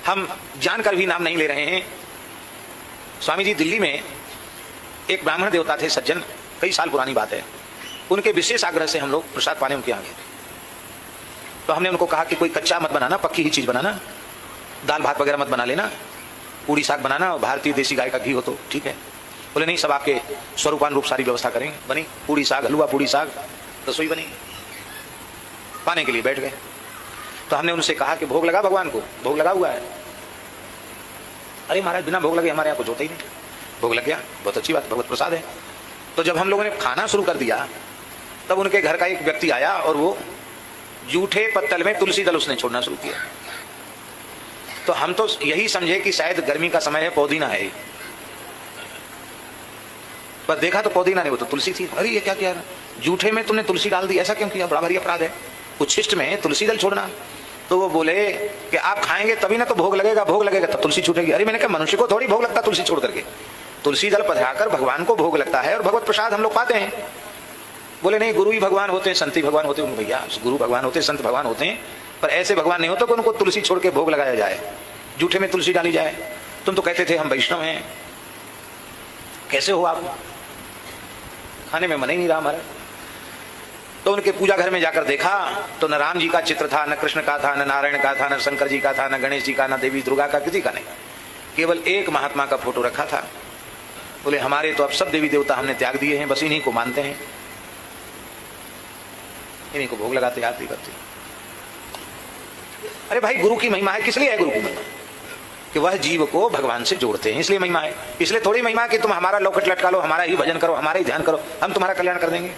हम जानकर भी नाम नहीं ले रहे हैं। स्वामी जी दिल्ली में एक ब्राह्मण देवता थे, सज्जन, कई साल पुरानी बात है। उनके विशेष आग्रह से हम लोग प्रसाद पाने उनके यहाँ गए। तो हमने उनको कहा कि कोई कच्चा मत बनाना, पक्की ही चीज बनाना, दाल भात वगैरह मत बना लेना, पूड़ी साग बनाना, भारतीय देसी गाय का घी हो तो ठीक है। बोले नहीं, सब आपके स्वरूपान रूप सारी व्यवस्था करेंगे। बनी पूड़ी साग, हलवा पूड़ी साग, रसोई बनी। पाने के लिए बैठ गए। तो हमने उनसे कहा कि भोग लगा भगवान को? भोग लगा हुआ है। अरे महाराज, बिना भोग लगे हमारे यहाँ कुछ होता ही नहीं। भोग लग गया, बहुत अच्छी बात, भगवत प्रसाद है। तो जब हम लोगों ने खाना शुरू कर दिया तब उनके घर का एक व्यक्ति आया और वो जूठे पत्तल में तुलसी दल उसने छोड़ना शुरू किया। तो हम तो यही समझे कि शायद गर्मी का समय है, पौधीना है, पर देखा तो पौधीना नहीं, वो तो तुलसी थी। अरे ये क्या किया, जूठे में तुमने तुलसी डाल दी, ऐसा क्यों किया? बड़ा भारी अपराध है उच्छिष्ट में तुलसी दल छोड़ना। तो वो बोले कि आप खाएंगे तभी ना तो भोग लगेगा, भोग लगेगा तो तुलसी छूटेगी। अरे मैंने कहा मनुष्य को थोड़ी भोग लगता तुलसी छोड़ करके, तुलसी दल पधराकर भगवान को भोग लगता है और भगवत प्रसाद हम लोग पाते हैं। बोले नहीं, गुरु ही भगवान होते हैं, संत ही भगवान होते हैं। भैया गुरु भगवान होते हैं, संत भगवान होते हैं, पर ऐसे भगवान नहीं होते कि उनको तुलसी छोड़ के भोग लगाया जाए, जूठे में तुलसी डाली जाए। तुम तो कहते थे हम वैष्णव हैं, कैसे हो आप? खाने में मन ही नहीं रहा हमारा। तो उनके पूजा घर में जाकर देखा तो न राम जी का चित्र था, न कृष्ण का था, न नारायण का था, न शंकर जी का था, न गणेश जी का, न देवी दुर्गा का, किसी का नहीं। केवल एक महात्मा का फोटो रखा था। बोले हमारे तो अब सब देवी देवता हमने त्याग दिए हैं, बस इन्हीं को मानते हैं, इन्हीं को भोग लगाते, आरती करते। अरे भाई, गुरु की महिमा है, किस लिए है गुरु की महिमा? कि वह जीव को भगवान से जोड़ते हैं, इसलिए महिमा है। इसलिए थोड़ी महिमा कि तुम हमारा लौकट लटका लो, हमारा ही भजन करो, हमारा ही ध्यान करो, हम तुम्हारा कल्याण कर देंगे।